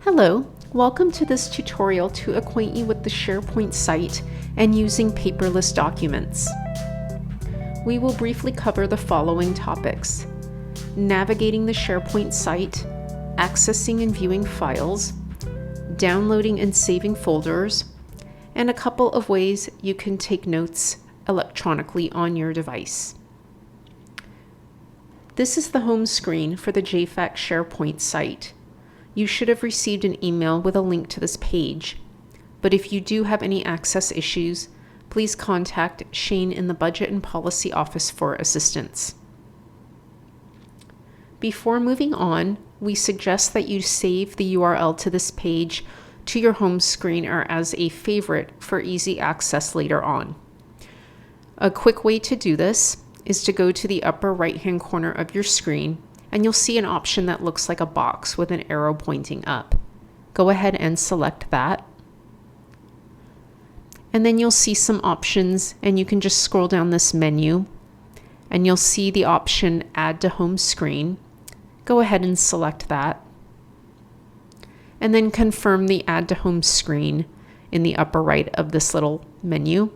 Hello, welcome to this tutorial to acquaint you with the SharePoint site and using paperless documents. We will briefly cover the following topics: navigating the SharePoint site, accessing and viewing files, downloading and saving folders, and a couple of ways you can take notes electronically on your device. This is the home screen for the JFAC SharePoint site. You should have received an email with a link to this page, but if you do have any access issues, please contact Shane in the Budget and Policy Office for assistance. Before moving on, we suggest that you save the URL to this page to your home screen or as a favorite for easy access later on. A quick way to do this is to go to the upper right-hand corner of your screen, and you'll see an option that looks like a box with an arrow pointing up. Go ahead and select that. And then you'll see some options, and you can just scroll down this menu, and you'll see the option Add to Home Screen. Go ahead and select that. And then confirm the Add to Home Screen in the upper right of this little menu.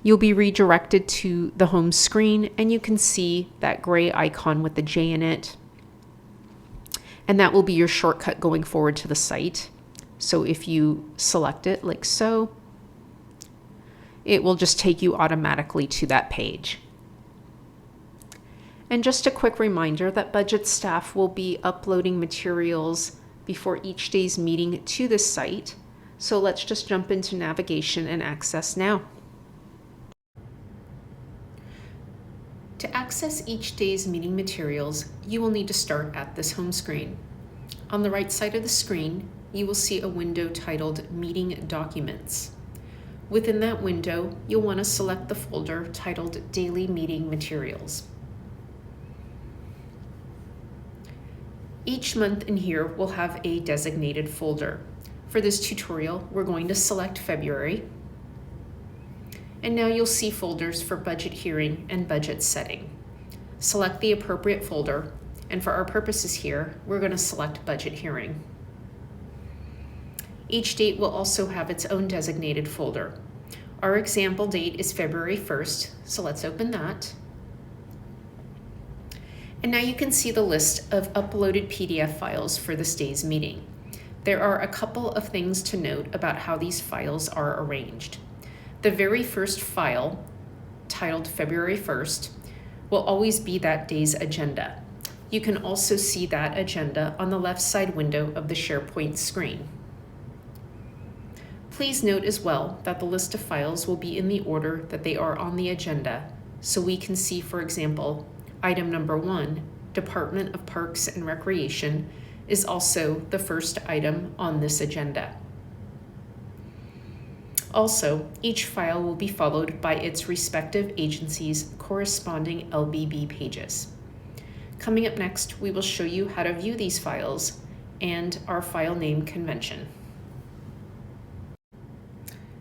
You'll be redirected to the home screen, and you can see that gray icon with the J in it. And that will be your shortcut going forward to the site. So if you select it like so, it will just take you automatically to that page. And just a quick reminder that budget staff will be uploading materials before each day's meeting to this site. So let's just jump into navigation and access now. To access each day's meeting materials, you will need to start at this home screen. On the right side of the screen, you will see a window titled Meeting Documents. Within that window, you'll want to select the folder titled Daily Meeting Materials. Each month in here will have a designated folder. For this tutorial, we're going to select February. And now you'll see folders for budget hearing and budget setting. Select the appropriate folder, and for our purposes here, we're going to select budget hearing. Each date will also have its own designated folder. Our example date is February 1st, so let's open that. And now you can see the list of uploaded PDF files for this day's meeting. There are a couple of things to note about how these files are arranged. The very first file, titled February 1st, will always be that day's agenda. You can also see that agenda on the left side window of the SharePoint screen. Please note as well that the list of files will be in the order that they are on the agenda, so we can see, for example, item number 1, Department of Parks and Recreation, is also the first item on this agenda. Also, each file will be followed by its respective agency's corresponding LBB pages. Coming up next, we will show you how to view these files and our file name convention.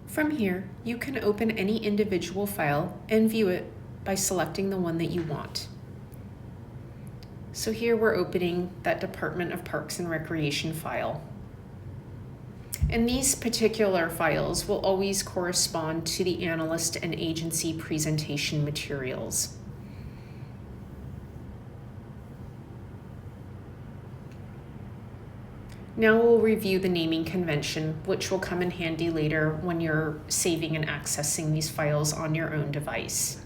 From here, you can open any individual file and view it by selecting the one that you want. So here we're opening that Department of Parks and Recreation file. And these particular files will always correspond to the analyst and agency presentation materials. Now we'll review the naming convention, which will come in handy later when you're saving and accessing these files on your own device.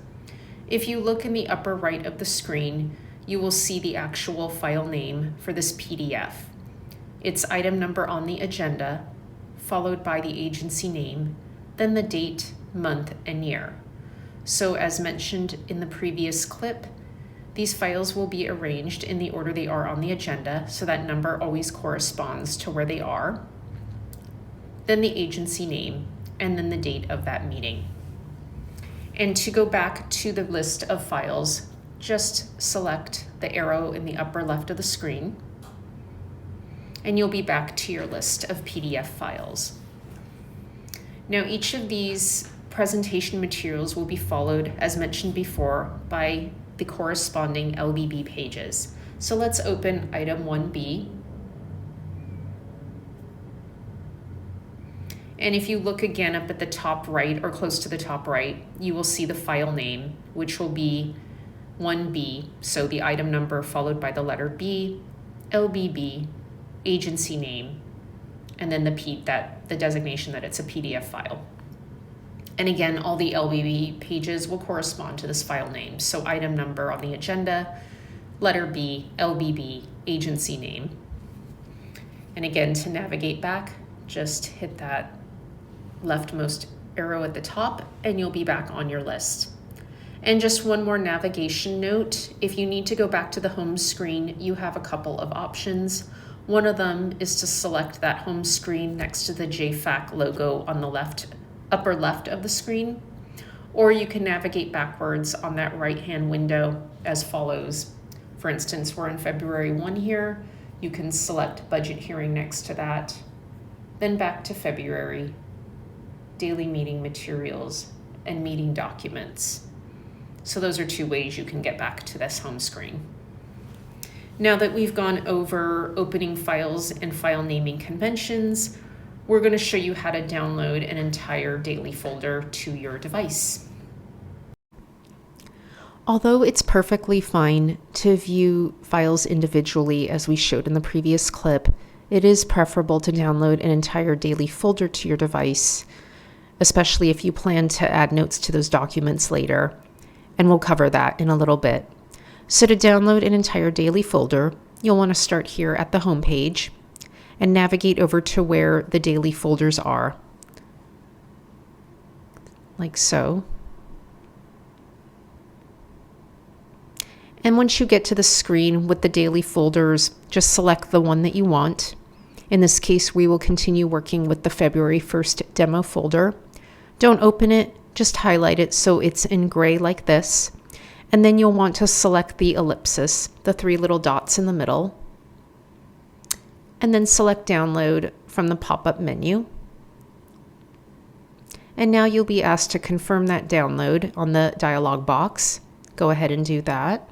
If you look in the upper right of the screen, you will see the actual file name for this PDF. Its item number on the agenda, followed by the agency name, then the date, month, and year. So as mentioned in the previous clip, these files will be arranged in the order they are on the agenda, so that number always corresponds to where they are, then the agency name, and then the date of that meeting. And to go back to the list of files, just select the arrow in the upper left of the screen, and you'll be back to your list of PDF files. Now, each of these presentation materials will be followed, as mentioned before, by the corresponding LBB pages. So let's open item 1B. And if you look again up at the top right or close to the top right, you will see the file name, which will be 1B. So the item number followed by the letter B, LBB, agency name, and then the designation that it's a PDF file. And again, all the LBB pages will correspond to this file name. So item number on the agenda, letter B, LBB, agency name. And again, to navigate back, just hit that leftmost arrow at the top and you'll be back on your list. And just one more navigation note, if you need to go back to the home screen, you have a couple of options. One of them is to select that home screen next to the JFAC logo on the upper left of the screen, or you can navigate backwards on that right-hand window as follows. For instance, we're in February 1 here. You can select budget hearing next to that, then back to February, daily meeting materials, and meeting documents. So those are two ways you can get back to this home screen. Now that we've gone over opening files and file naming conventions, we're going to show you how to download an entire daily folder to your device. Although it's perfectly fine to view files individually as we showed in the previous clip, it is preferable to download an entire daily folder to your device, especially if you plan to add notes to those documents later, and we'll cover that in a little bit. So to download an entire daily folder, you'll want to start here at the home page and navigate over to where the daily folders are, like so. And once you get to the screen with the daily folders, just select the one that you want. In this case, we will continue working with the February 1st demo folder. Don't open it, just highlight it so it's in gray like this. And then you'll want to select the ellipsis, the three little dots in the middle, and then select download from the pop-up menu. And now you'll be asked to confirm that download on the dialog box. Go ahead and do that.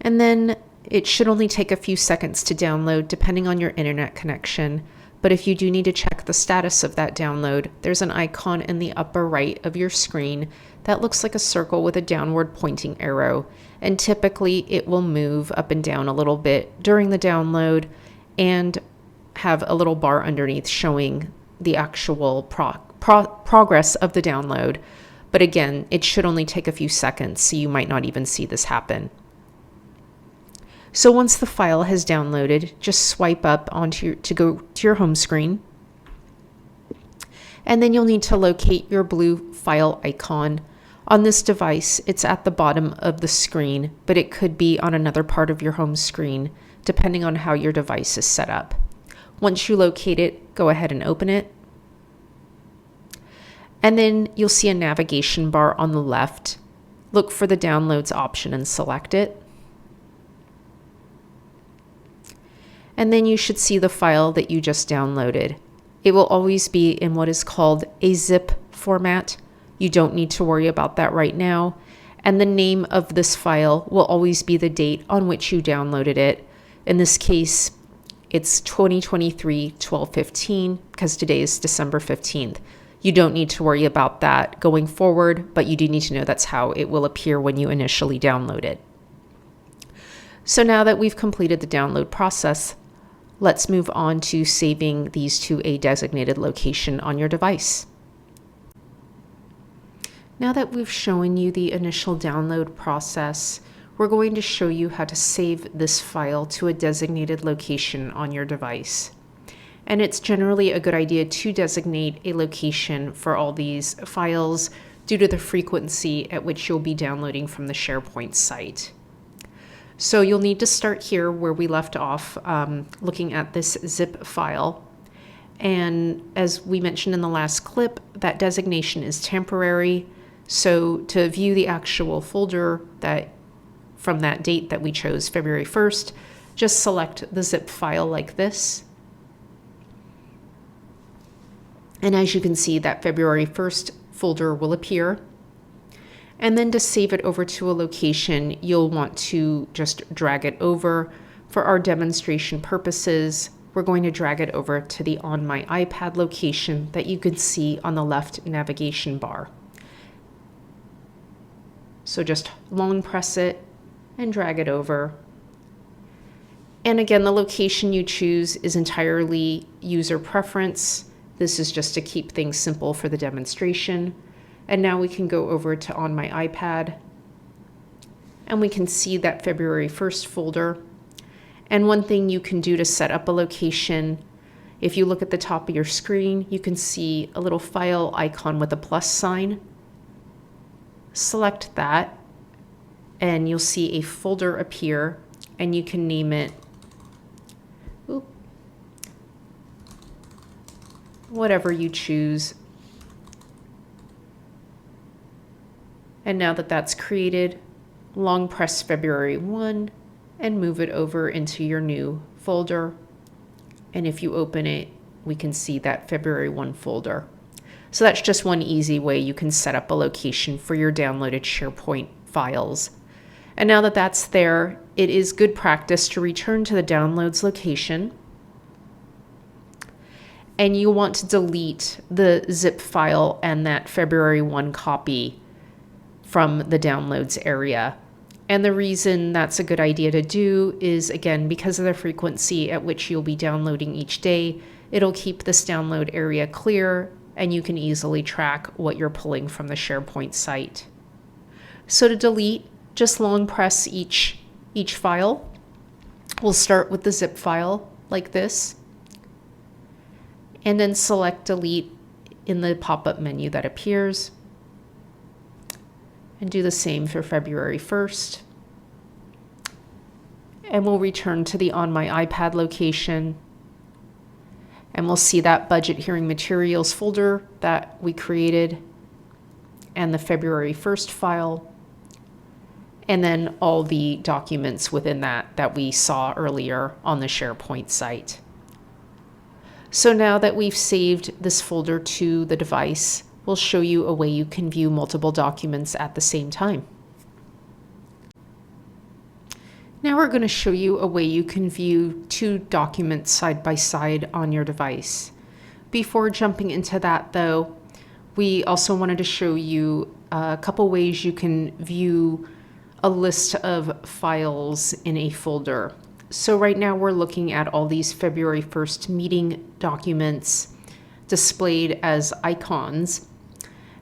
And then it should only take a few seconds to download depending on your internet connection. But if you do need to check the status of that download, there's an icon in the upper right of your screen that looks like a circle with a downward pointing arrow. And typically it will move up and down a little bit during the download and have a little bar underneath showing the actual progress of the download. But again, it should only take a few seconds, so you might not even see this happen. So once the file has downloaded, just swipe up to go to your home screen. And then you'll need to locate your blue file icon. On this device, it's at the bottom of the screen, but it could be on another part of your home screen, depending on how your device is set up. Once you locate it, go ahead and open it. And then you'll see a navigation bar on the left. Look for the downloads option and select it. And then you should see the file that you just downloaded. It will always be in what is called a zip format. You don't need to worry about that right now. And the name of this file will always be the date on which you downloaded it. In this case, it's 2023-12-15 because today is December 15th. You don't need to worry about that going forward, but you do need to know that's how it will appear when you initially download it. So now that we've completed the download process, let's move on to saving these to a designated location on your device. Now that we've shown you the initial download process, we're going to show you how to save this file to a designated location on your device. And it's generally a good idea to designate a location for all these files due to the frequency at which you'll be downloading from the SharePoint site. So you'll need to start here where we left off, looking at this zip file. And as we mentioned in the last clip, that designation is temporary. So to view the actual folder from that date that we chose, February 1st, just select the zip file like this. And as you can see, that February 1st folder will appear. And then to save it over to a location, you'll want to just drag it over. For our demonstration purposes, we're going to drag it over to the On My iPad location that you can see on the left navigation bar. So just long press it and drag it over. And again, the location you choose is entirely user preference. This is just to keep things simple for the demonstration. And now we can go over to On My iPad, and we can see that February 1st folder. And one thing you can do to set up a location, if you look at the top of your screen, you can see a little file icon with a plus sign. Select that, and you'll see a folder appear, and you can name it whatever you choose. And now that that's created, long press February 1 and move it over into your new folder. And if you open it, we can see that February 1 folder. So that's just one easy way you can set up a location for your downloaded SharePoint files. And now that that's there, it is good practice to return to the downloads location. And you want to delete the zip file and that February 1 copy from the downloads area. And the reason that's a good idea to do is, again, because of the frequency at which you'll be downloading each day, it'll keep this download area clear, and you can easily track what you're pulling from the SharePoint site. So to delete, just long press each file. We'll start with the zip file like this, and then select delete in the pop-up menu that appears. And do the same for February 1st. And we'll return to the On My iPad location. And we'll see that budget hearing materials folder that we created and the February 1st file. And then all the documents within that we saw earlier on the SharePoint site. So now that we've saved this folder to the device, we'll show you a way you can view multiple documents at the same time. Now we're going to show you a way you can view two documents side by side on your device. Before jumping into that though, we also wanted to show you a couple ways you can view a list of files in a folder. So right now we're looking at all these February 1st meeting documents displayed as icons.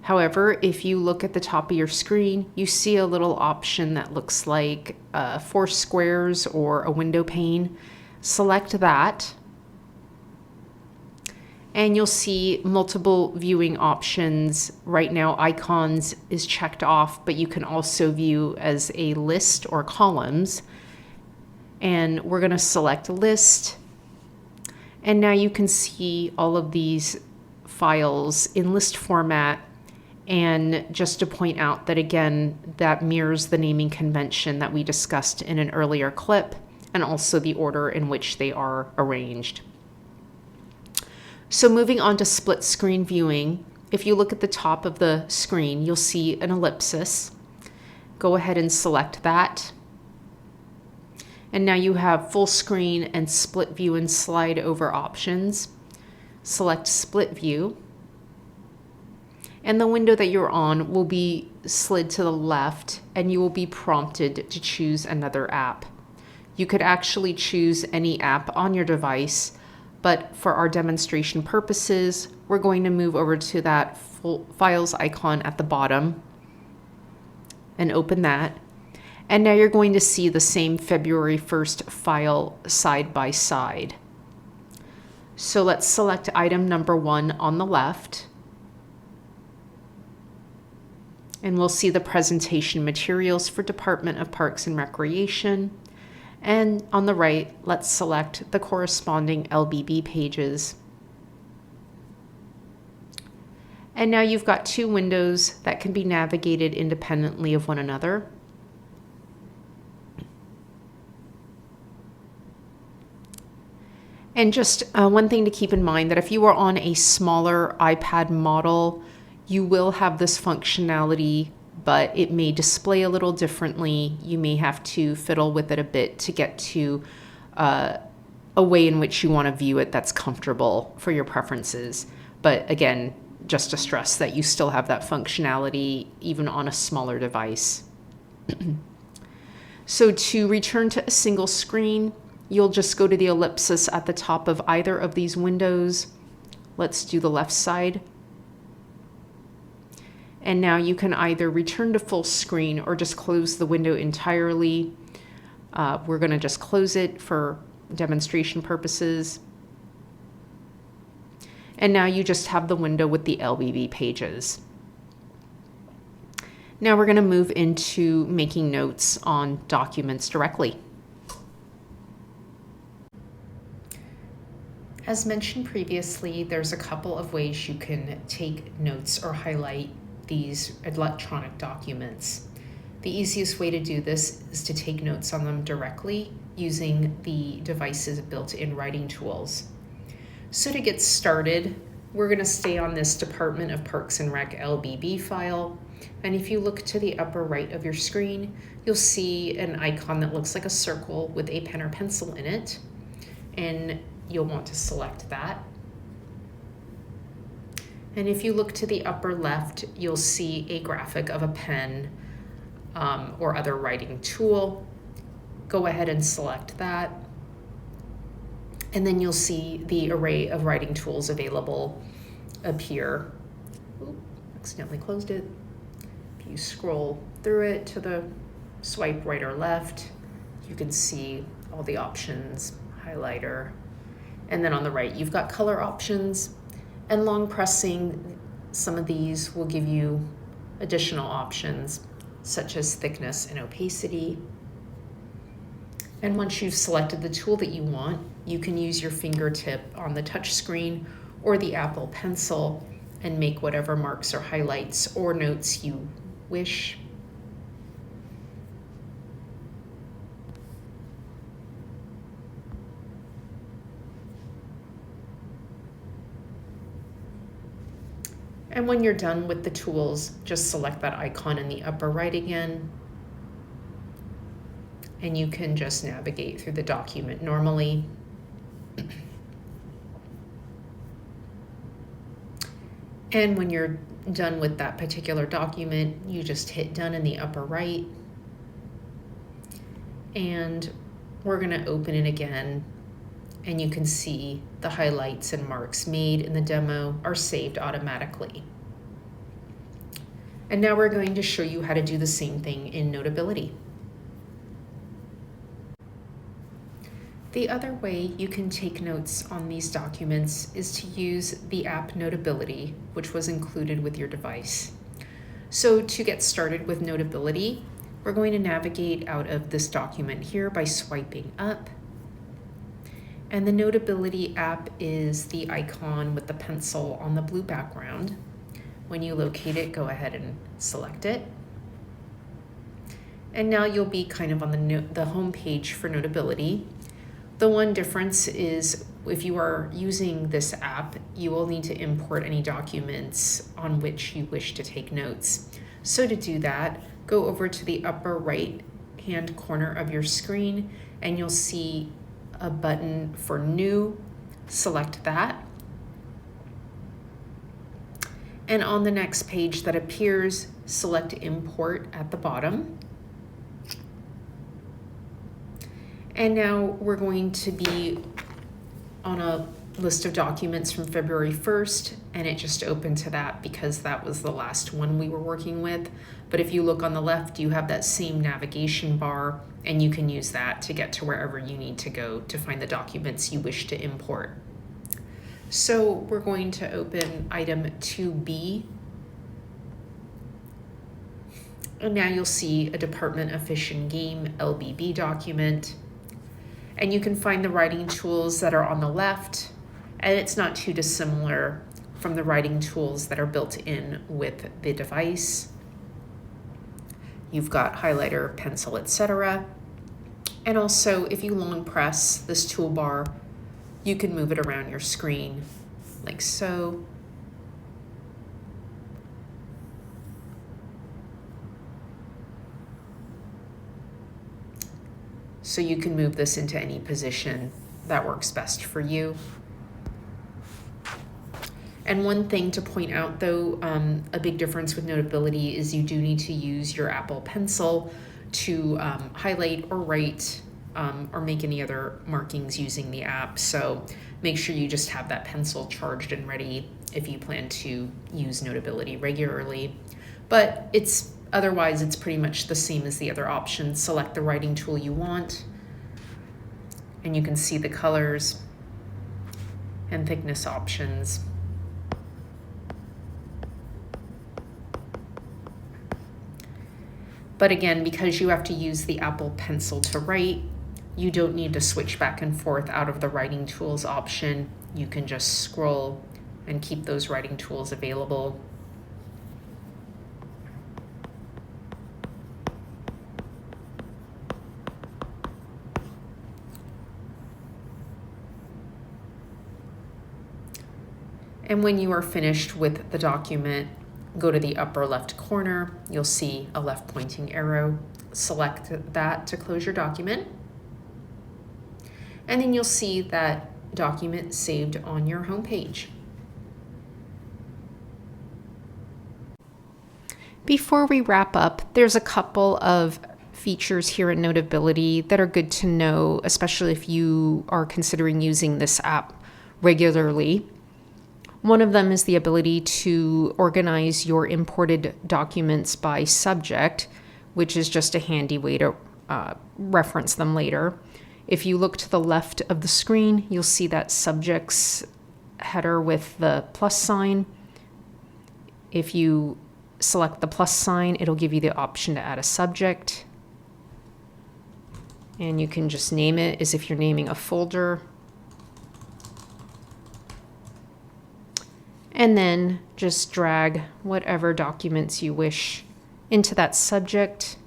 However, if you look at the top of your screen, you see a little option that looks like 4 squares or a window pane. Select that, and you'll see multiple viewing options. Right now, icons is checked off, but you can also view as a list or columns. And we're going to select list. And now you can see all of these files in list format. And just to point out that, again, that mirrors the naming convention that we discussed in an earlier clip, and also the order in which they are arranged. So moving on to split screen viewing, if you look at the top of the screen, you'll see an ellipsis. Go ahead and select that. And now you have full screen and split view and slide over options. Select split view. And the window that you're on will be slid to the left, and you will be prompted to choose another app. You could actually choose any app on your device, but for our demonstration purposes, we're going to move over to that full files icon at the bottom and open that. And now you're going to see the same February 1st file side by side. So let's select item number 1 on the left. And we'll see the presentation materials for Department of Parks and Recreation. And on the right, let's select the corresponding LBB pages. And now you've got two windows that can be navigated independently of one another. And just one thing to keep in mind, that if you are on a smaller iPad model, you will have this functionality but it may display a little differently. You may have to fiddle with it a bit to get to a way in which you want to view it that's comfortable for your preferences. But again, just to stress that you still have that functionality even on a smaller device. So to return to a single screen, you'll just go to the ellipsis at the top of either of these windows. Let's do the left side. And now you can either return to full screen or just close the window entirely. We're going to just close it for demonstration purposes. And now you just have the window with the LBB pages. Now we're going to move into making notes on documents directly. As mentioned previously, there's a couple of ways you can take notes or highlight these electronic documents. The easiest way to do this is to take notes on them directly using the device's built-in writing tools. So to get started, we're going to stay on this Department of Parks and Rec LBB file. And if you look to the upper right of your screen, you'll see an icon that looks like a circle with a pen or pencil in it. And you'll want to select that. And if you look to the upper left, you'll see a graphic of a pen or other writing tool. Go ahead and select that. And then you'll see the array of writing tools available appear. Oops, accidentally closed it. If you scroll through it to the swipe right or left, you can see all the options, highlighter. And then on the right, you've got color options. And long pressing some of these will give you additional options, such as thickness and opacity. And once you've selected the tool that you want, you can use your fingertip on the touch screen or the Apple Pencil and make whatever marks or highlights or notes you wish. And when you're done with the tools, just select that icon in the upper right again. And you can just navigate through the document normally. And when you're done with that particular document, you just hit done in the upper right. And we're going to open it again. And you can see the highlights and marks made in the demo are saved automatically. And now we're going to show you how to do the same thing in Notability. The other way you can take notes on these documents is to use the app Notability, which was included with your device. So to get started with Notability, we're going to navigate out of this document here by swiping up. And the Notability app is the icon with the pencil on the blue background. When you locate it, go ahead and select it. And now you'll be kind of on the home page for Notability. The one difference is if you are using this app, you will need to import any documents on which you wish to take notes. So to do that, go over to the upper right-hand corner of your screen and you'll see a button for New. Select that. And on the next page that appears, select Import at the bottom. And now we're going to be on a list of documents from February 1st, and it just opened to that because that was the last one we were working with. But if you look on the left, you have that same navigation bar, and you can use that to get to wherever you need to go to find the documents you wish to import. So we're going to open item 2B. And now you'll see a Department of Fish and Game LBB document. And you can find the writing tools that are on the left, and it's not too dissimilar from the writing tools that are built in with the device. You've got highlighter, pencil, etc. And also, if you long press this toolbar, you can move it around your screen like so. So you can move this into any position that works best for you. And one thing to point out though, a big difference with Notability is you do need to use your Apple Pencil to highlight or write or make any other markings using the app. So make sure you just have that pencil charged and ready if you plan to use Notability regularly. But otherwise it's pretty much the same as the other options. Select the writing tool you want, and you can see the colors and thickness options. But again, because you have to use the Apple Pencil to write, you don't need to switch back and forth out of the writing tools option. You can just scroll and keep those writing tools available. And when you are finished with the document, go to the upper left corner. You'll see a left pointing arrow. Select that to close your document. And then you'll see that document saved on your home page. Before we wrap up, there's a couple of features here in Notability that are good to know, especially if you are considering using this app regularly. One of them is the ability to organize your imported documents by subject, which is just a handy way to reference them later. If you look to the left of the screen, you'll see that subjects header with the plus sign. If you select the plus sign, it'll give you the option to add a subject. And you can just name it as if you're naming a folder. And then just drag whatever documents you wish into that subject.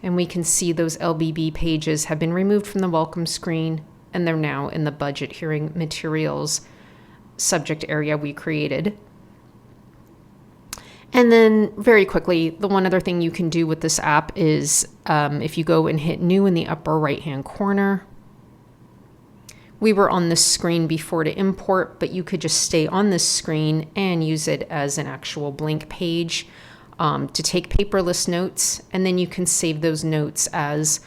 And we can see those LBB pages have been removed from the welcome screen, and they're now in the budget hearing materials subject area we created. And then very quickly, the one other thing you can do with this app is if you go and hit new in the upper right-hand corner. We were on this screen before to import, but you could just stay on this screen and use it as an actual blank page to take paperless notes, and then you can save those notes as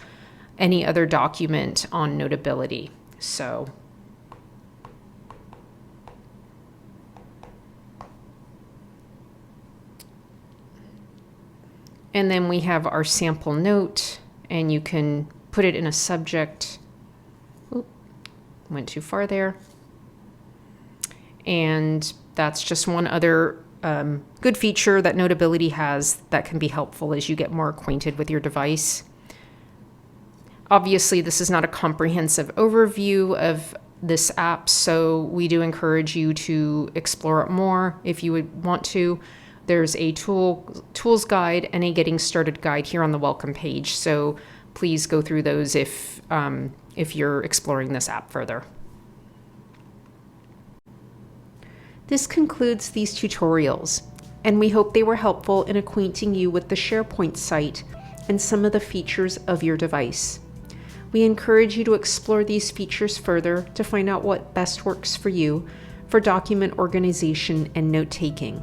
any other document on Notability. So and then we have our sample note, and you can put it in a subject. Went too far there. And that's just one other good feature that Notability has that can be helpful as you get more acquainted with your device. Obviously, this is not a comprehensive overview of this app, so we do encourage you to explore it more if you would want to. There's a tools guide and a getting started guide here on the welcome page, so please go through those if you're exploring this app further. This concludes these tutorials, and we hope they were helpful in acquainting you with the SharePoint site and some of the features of your device. We encourage you to explore these features further to find out what best works for you for document organization and note-taking.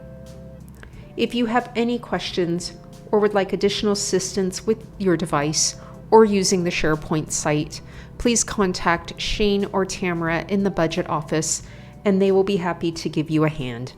If you have any questions or would like additional assistance with your device or using the SharePoint site, please contact Shane or Tamara in the budget office, and they will be happy to give you a hand.